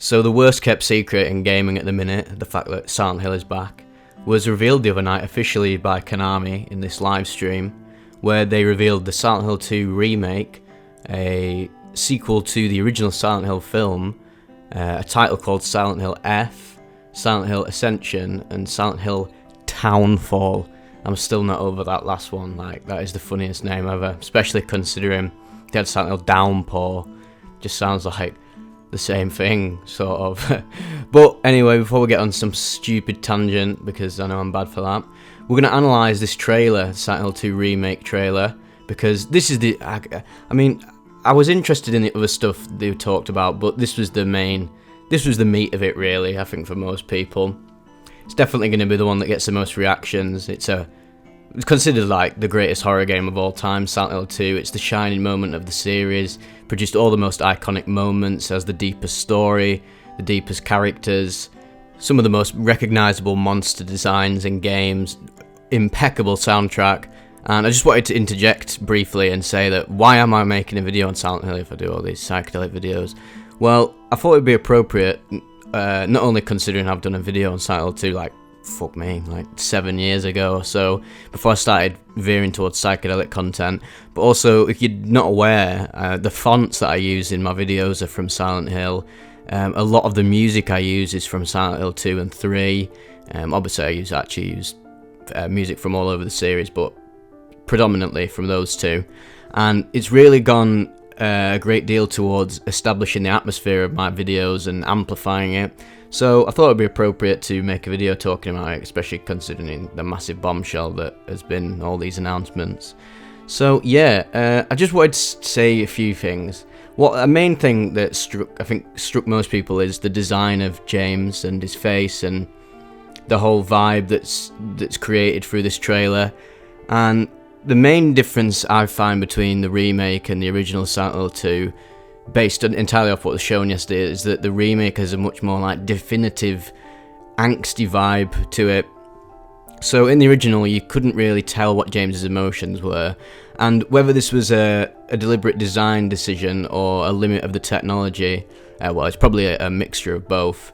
So the worst kept secret in gaming at the minute, the fact that Silent Hill is back, was revealed the other night officially by Konami in this live stream, where they revealed the Silent Hill 2 remake, a sequel to the original Silent Hill film, a title called Silent Hill F, Silent Hill Ascension, and Silent Hill Townfall. I'm still not over that last one. Like, that is the funniest name ever, especially considering they had Silent Hill Downpour. Just sounds like the same thing, sort of. But anyway, before we get on some stupid tangent, because I know I'm bad for that, we're going to analyse this trailer, Silent Hill 2 remake trailer, because this is the... I mean, I was interested in the other stuff they talked about, but this was the meat of it, really, I think, for most people. It's definitely going to be the one that gets the most reactions. It's considered like the greatest horror game of all time, Silent Hill 2. It's the shining moment of the series, produced all the most iconic moments, has the deepest story, the deepest characters, some of the most recognisable monster designs in games, impeccable soundtrack. And I just wanted to interject briefly and say that why am I making a video on Silent Hill if I do all these psychedelic videos? Well, I thought it would be appropriate, not only considering I've done a video on Silent Hill 2 like 7 years ago or so, before I started veering towards psychedelic content, but also, if you're not aware, the fonts that I use in my videos are from Silent Hill. A lot of the music I use is from Silent Hill 2 and 3. Obviously I actually use music from all over the series, but predominantly from those two. And it's really gone a great deal towards establishing the atmosphere of my videos and amplifying it. So I thought it would be appropriate to make a video talking about it, especially considering the massive bombshell that has been all these announcements. So yeah, I just wanted to say a few things. A main thing that struck most people is the design of James and his face and the whole vibe that's created through this trailer. And the main difference I find between the remake and the original Silent Hill 2, based entirely off what was shown yesterday, is that the remake has a much more like definitive, angsty vibe to it. So in the original, you couldn't really tell what James's emotions were, and whether this was a deliberate design decision or a limit of the technology, well, it's probably a mixture of both.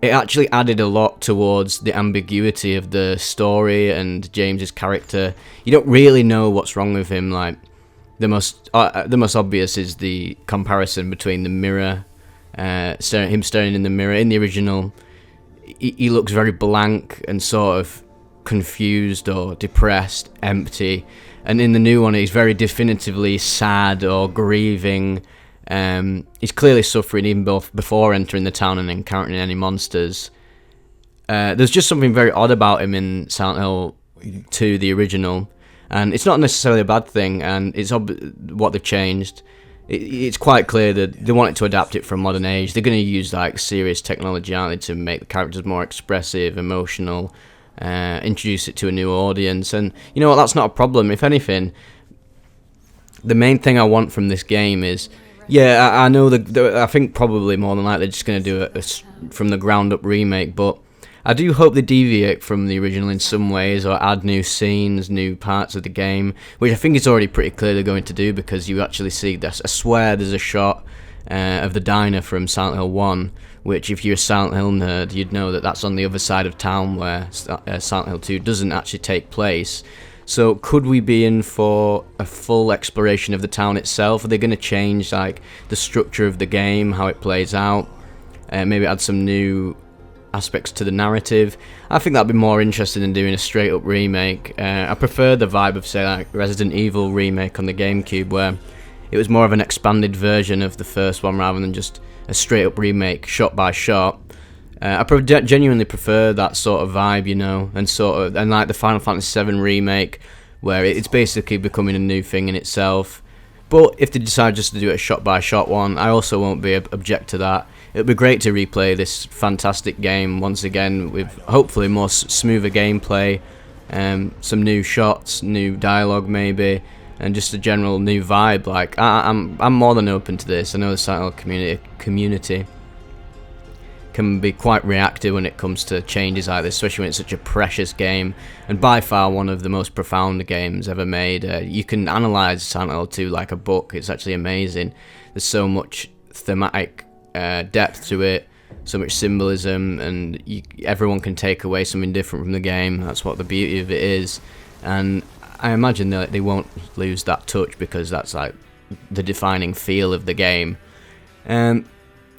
It actually added a lot towards the ambiguity of the story and James's character. You don't really know what's wrong with him. Like, the most obvious is the comparison between the mirror, him staring in the mirror. In the original, he looks very blank and sort of confused or depressed, empty, and in the new one, he's very definitively sad or grieving. He's clearly suffering even before entering the town and encountering any monsters. There's just something very odd about him in Silent Hill 2, the original. And it's not necessarily a bad thing, and it's what they've changed. It's quite clear that they wanted to adapt it for a modern age. They're going to use like serious technology, aren't they, to make the characters more expressive, emotional, introduce it to a new audience. And you know what, that's not a problem. If anything, the main thing I want from this game is, yeah, I know I think probably more than likely they're just going to do a from the ground up remake, but I do hope they deviate from the original in some ways, or add new scenes, new parts of the game, which I think is already pretty clear they're going to do, because you actually see this. I swear there's a shot of the diner from Silent Hill 1, which if you're a Silent Hill nerd, you'd know that that's on the other side of town where Silent Hill 2 doesn't actually take place. So could we be in for a full exploration of the town itself? Are they going to change like the structure of the game, how it plays out? Maybe add some new aspects to the narrative. I think that'd be more interesting than doing a straight up remake. I prefer the vibe of, say, like Resident Evil remake on the GameCube, where it was more of an expanded version of the first one rather than just a straight up remake shot by shot. I genuinely prefer that sort of vibe, you know, and like the Final Fantasy VII remake, where it's basically becoming a new thing in itself. But if they decide just to do a shot by shot one, I also won't be object to that. It'd be great to replay this fantastic game once again with hopefully more smoother gameplay, some new shots, new dialogue maybe, and just a general new vibe. Like I'm more than open to this. I know the Silent Hill community can be quite reactive when it comes to changes like this, especially when it's such a precious game, and by far one of the most profound games ever made. You can analyse Silent Hill 2 like a book. It's actually amazing. There's so much thematic depth to it, so much symbolism, and everyone can take away something different from the game. That's what the beauty of it is, and I imagine that they won't lose that touch because that's like the defining feel of the game.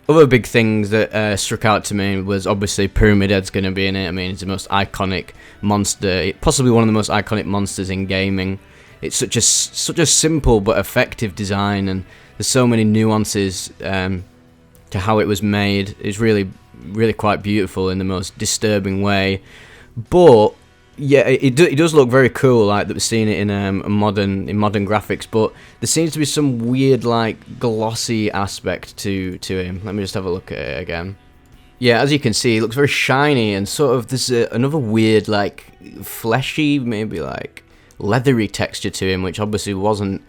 Other big things that struck out to me was obviously Pyramid Head's going to be in it. I mean, it's the most iconic monster, possibly one of the most iconic monsters in gaming. It's such a simple but effective design, and there's so many nuances to how it was made. It's really quite beautiful in the most disturbing way. But yeah, it does look very cool, like that we're seeing it in modern graphics. But there seems to be some weird, like, glossy aspect to him. Let me just have a look at it again. Yeah, as you can see, it looks very shiny, and sort of there's another weird, like, fleshy, maybe like leathery texture to him, which obviously wasn't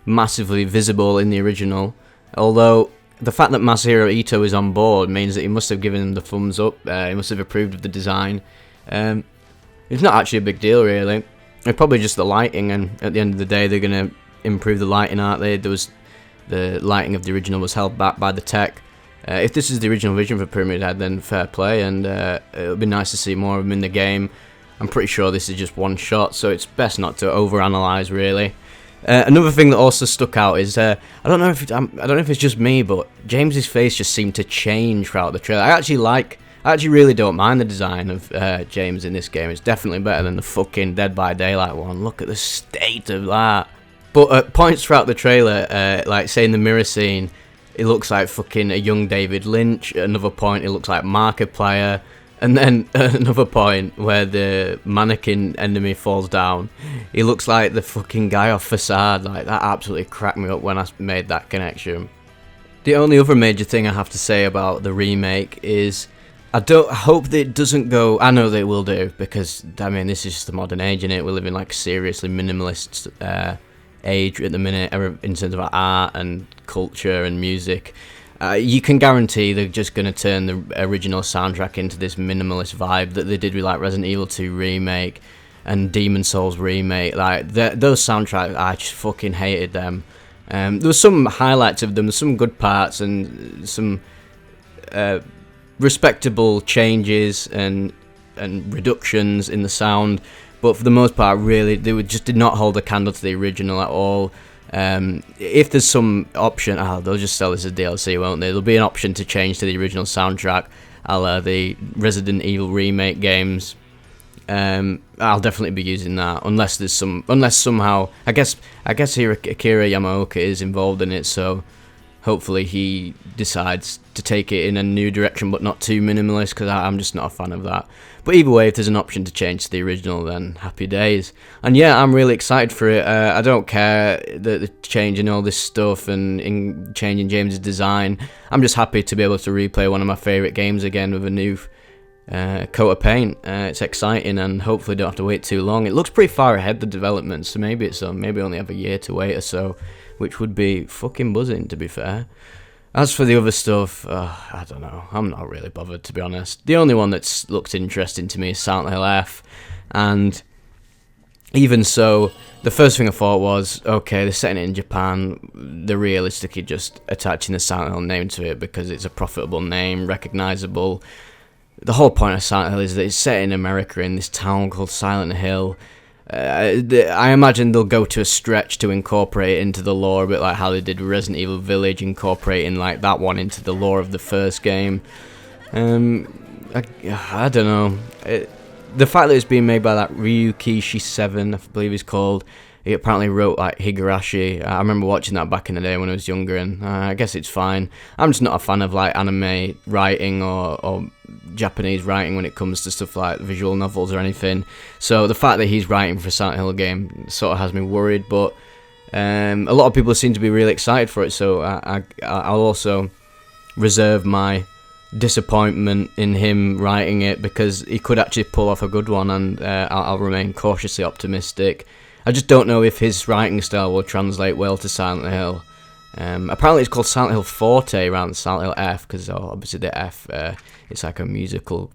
massively visible in the original. Although the fact that Masahiro Ito is on board means that he must have given him the thumbs up. He must have approved of the design. It's not actually a big deal, really. It's probably just the lighting, and at the end of the day, they're going to improve the lighting, aren't they? The lighting of the original was held back by the tech. If this is the original vision for Pyramid Head, then fair play, and it would be nice to see more of them in the game. I'm pretty sure this is just one shot, so it's best not to overanalyze, really. Another thing that also stuck out is I don't know if it's just me, but James's face just seemed to change throughout the trailer. I actually really don't mind the design of James in this game. It's definitely better than the fucking Dead by Daylight one. Look at the state of that. But at points throughout the trailer, like say in the mirror scene, it looks like fucking a young David Lynch. At another point, it looks like Markiplier. And then at another point where the mannequin enemy falls down, he looks like the fucking guy off Facade. Like, that absolutely cracked me up when I made that connection. The only other major thing I have to say about the remake is I hope that it doesn't go. I know that it will do, because I mean, this is just the modern age, innit? We live in like a seriously minimalist age at the minute in terms of art and culture and music. You can guarantee they're just going to turn the original soundtrack into this minimalist vibe that they did with like Resident Evil 2 remake and Demon Souls remake. Like those soundtracks, I just fucking hated them. There was some highlights of them, there's some good parts and some respectable changes and reductions in the sound, but for the most part, really, they just did not hold a candle to the original at all. If there's some option, they'll just sell this as DLC, won't they? There'll be an option to change to the original soundtrack, a la the Resident Evil remake games. I'll definitely be using that, unless somehow, I guess here Akira Yamaoka is involved in it, so hopefully he decides to take it in a new direction, but not too minimalist, because I'm just not a fan of that. But either way, if there's an option to change to the original, then happy days. And yeah, I'm really excited for it. I don't care that they're changing all this stuff and changing James's design. I'm just happy to be able to replay one of my favourite games again with a new coat of paint. It's exciting, and hopefully don't have to wait too long. It looks pretty far ahead, the development, so maybe only have a year to wait or so, which would be fucking buzzing, to be fair. As for the other stuff, I don't know. I'm not really bothered, to be honest. The only one that's looked interesting to me is Silent Hill F, and even so, the first thing I thought was, okay, they're setting it in Japan. They're realistically just attaching the Silent Hill name to it because it's a profitable name, recognisable. The whole point of Silent Hill is that it's set in America, in this town called Silent Hill. I imagine they'll go to a stretch to incorporate it into the lore, a bit like how they did Resident Evil Village, incorporating like that one into the lore of the first game. I don't know. The fact that it's being made by that Ryukishi 7, I believe he's called. He apparently wrote like Higurashi. I remember watching that back in the day when I was younger, and I guess it's fine. I'm just not a fan of like anime writing or Japanese writing when it comes to stuff like visual novels or anything. So the fact that he's writing for a Silent Hill game sort of has me worried, but a lot of people seem to be really excited for it, so I'll also reserve my disappointment in him writing it, because he could actually pull off a good one, and I'll remain cautiously optimistic. I just don't know if his writing style will translate well to Silent Hill. Apparently it's called Silent Hill Forte rather than Silent Hill F, because obviously the F, it's like a musical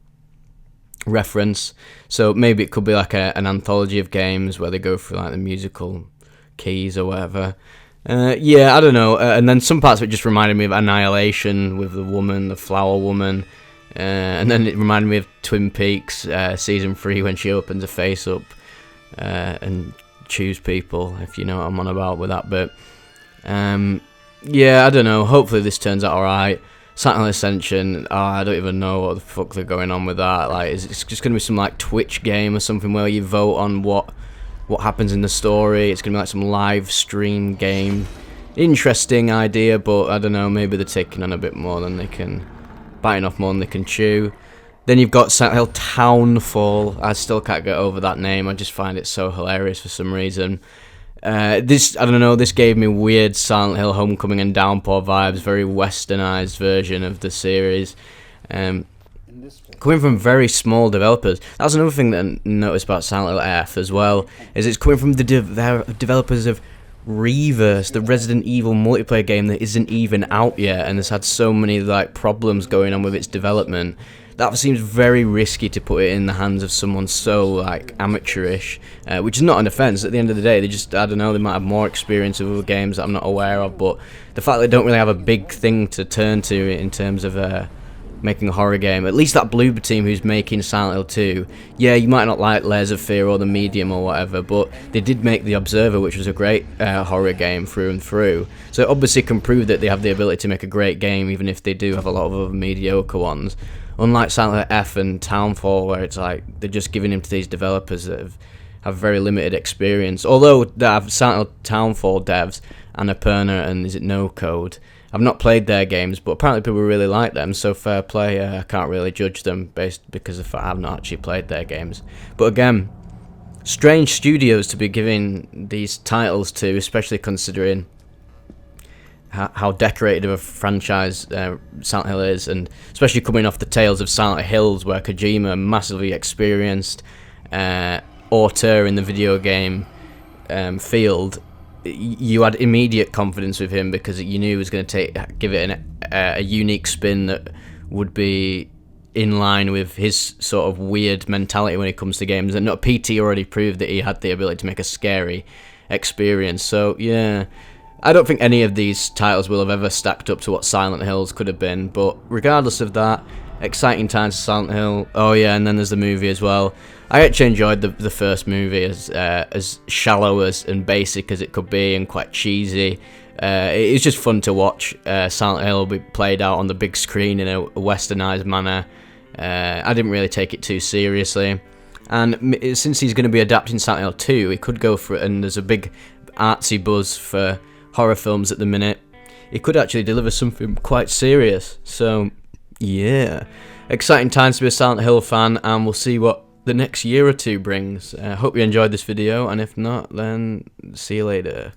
reference. So maybe it could be like an anthology of games where they go through like the musical keys or whatever. Yeah, I don't know. And then some parts of it just reminded me of Annihilation with the flower woman. And then it reminded me of Twin Peaks season 3 when she opens her face up and chews people, if you know what I'm on about with that bit. Yeah, I don't know. Hopefully this turns out alright. Silent Hill Ascension, I don't even know what the fuck they're going on with that. Like, it's just going to be some like Twitch game or something where you vote on what happens in the story. It's going to be like some live stream game. Interesting idea, but I don't know, maybe they're taking on a bit more than they can, biting off more than they can chew. Then you've got Silent Hill Townfall. I still can't get over that name. I just find it so hilarious for some reason. I don't know, this gave me weird Silent Hill Homecoming and Downpour vibes, very westernized version of the series. Coming from very small developers. That was another thing that I noticed about Silent Hill F as well, is it's coming from the developers of Reverse, the Resident Evil multiplayer game that isn't even out yet and has had so many like problems going on with its development. That seems very risky to put it in the hands of someone so like amateurish, which is not an offence. At the end of the day, they just, I don't know, they might have more experience with other games that I'm not aware of, but the fact they don't really have a big thing to turn to in terms of making a horror game. At least that Bloober team who's making Silent Hill 2, yeah, you might not like Layers of Fear or The Medium or whatever, but they did make The Observer, which was a great horror game through and through. So it obviously can prove that they have the ability to make a great game, even if they do have a lot of other mediocre ones. Unlike Silent Hill F and Townfall, where it's like they're just giving him to these developers that have very limited experience. Although they have Silent Hill Townfall devs, Annapurna and is it No Code. I've not played their games, but apparently people really like them, so fair play. I can't really judge them because of the fact I've not actually played their games. But again, strange studios to be giving these titles to, especially considering how decorated of a franchise Silent Hill is, and especially coming off the tails of Silent Hills, where Kojima, massively experienced auteur in the video game field, you had immediate confidence with him because you knew he was going to give it a unique spin that would be in line with his sort of weird mentality when it comes to games. And PT already proved that he had the ability to make a scary experience. So yeah, I don't think any of these titles will have ever stacked up to what Silent Hills could have been, but regardless of that, exciting times for Silent Hill. Oh yeah, and then there's the movie as well. I actually enjoyed the first movie, as shallow and basic as it could be, and quite cheesy. It was just fun to watch Silent Hill be played out on the big screen in a westernized manner. I didn't really take it too seriously. And since he's going to be adapting Silent Hill 2, he could go for it, and there's a big artsy buzz for horror films at the minute. He could actually deliver something quite serious. So, yeah. Exciting times to be a Silent Hill fan, and we'll see what the next year or two brings. Hope you enjoyed this video, and if not, then see you later.